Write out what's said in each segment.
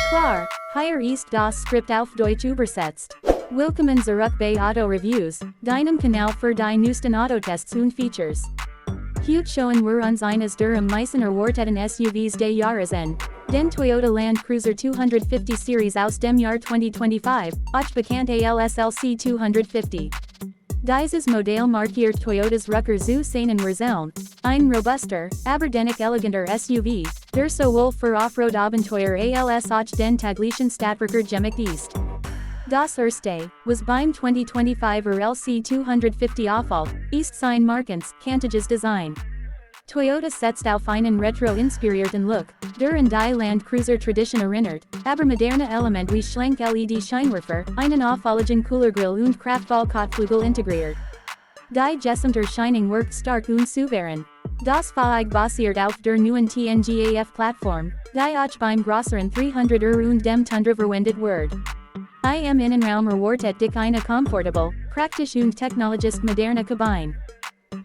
Klar, hier ist das Skript auf Deutsch übersetzt. Willkommen zurück bei Auto Reviews, deinem Kanal für die neuesten Autotests und Features. Heute schauen wir uns eines der am meisten erwarteten SUVs des Jahres an, den Toyota Land Cruiser 250 Series aus dem Jahr 2025, auch bekannt als LC 250. Dieses Modell markiert Toyotas Rückkehr zu seinen Wurzeln, ein robuster, aber dennoch eleganter SUV, der sowohl für Offroad-Abenteuer als auch den täglichen Stadtverkehr gemacht ist. Das erste, was beim 2025 LC 250 auffällt, ist sein markants, Design. Toyota setzt auf einen retro-inspirierten Look, der an die Land Cruiser Tradition erinnert, aber moderne Element wie schlank LED-Scheinwerfer, einen auffälligen Coolergrill und kraftvoll Kotflügel integriert. Die gesamte Shining wirkt stark und souverän. Das Fahrzeug basiert auf der neuen TNGAF-Plattform, die auch beim größeren 300er und dem Tundra verwendet wird. Im Innenraum erwartet dich eine comfortable, praktisch und technologisch moderne Kabine.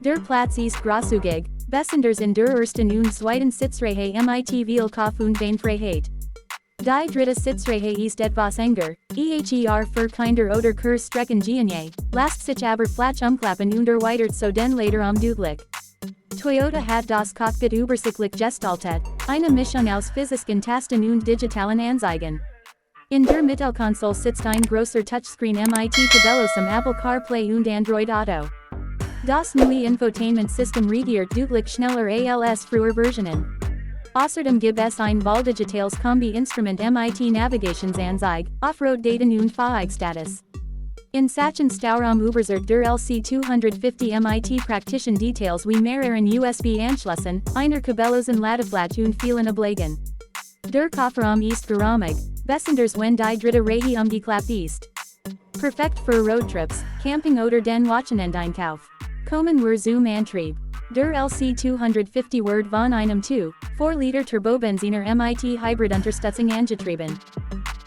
Der Platz ist großzügig, besonders in der ersten und zweiten Sitzreihe mit viel Kopf und Beinfreiheit. Die dritte Sitzreihe ist etwas enger, für kinder oder Kurzstrecken gehen, lässt sich aber flach umklappen und erweitert so den Lederraum deutlich. Toyota hat das Cockpit übersichtlich gestaltet, eine Mischung aus physischen Tasten und digitalen Anzeigen. In der Mittelkonsole sitzt ein großer Touchscreen mit Tabellos am Apple CarPlay und Android Auto. Das neue Infotainment-System reagiert deutlich schneller als früher Versionen. Außerdem gibt es ein Wahldigitales Kombi-Instrument mit Navigationsanzeige, Offroad-Daten und Fahrzeugstatus. In Sachen Stauraum überzeugt der LC 250 mit praktischen Details wie mehreren USB-Anschlüssen, einer kabellosen Ladefläche und vielen Ablagen. Der Kofferraum ist geräumig, besonders wenn die dritte Reihe umgeklappt ist. Perfekt für Roadtrips, Camping oder den Wochenendeinkauf. Kommen wir zum Antrieb. Der LC 250 wird von einem 2,4-Liter Turbobenziner mit Hybrid-Unterstützung angetrieben.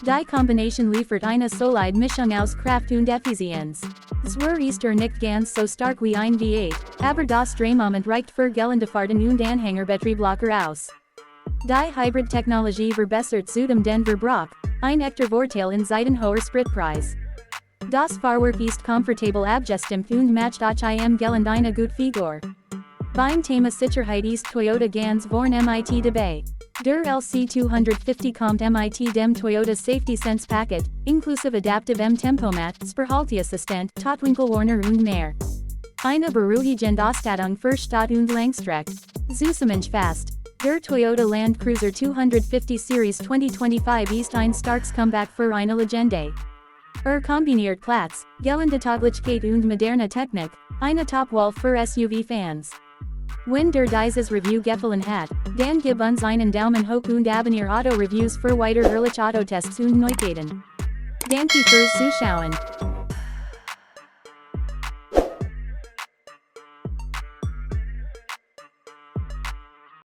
Die Kombination liefert eine solide Mischung aus Kraft und Effizienz. Zwar ist nicht ganz so stark wie ein V8, aber das Drehmoment reicht für Geländefahrten und Anhängerbetrieb locker aus. Die Hybrid-Technologie verbessert zudem den Verbrauch, ein echter Vorteil in Zeiten hoher Spritpreis. Das Fahrwerk ist komfortabel abgestimmt und matcht auch im Gelände eine gute Figur. Beim Thema Sicherheit ist Toyota ganz vorn mit dabei. Der LC 250 kommt mit dem Toyota Safety Sense Paket, inklusive Adaptive Tempomat, Spurhalteassistent, Totwinkelwarner und mehr. Eine beruhigende Ausstattung für Stadt und Langstrecke. Zusammenfassend. Der Toyota Land Cruiser 250 Series 2025 ist ein starkes Comeback für eine Legende. Kombiniert Platz, Geländetauglichkeit und moderne Technik, eine Top-Wahl für SUV-Fans. Wenn dir dieses Review gefallen hat, dann gib uns einen Daumen hoch und abonniere Auto Reviews für weiter ehrliche Autotests und Neuigkeiten. Danke fürs Zuschauen.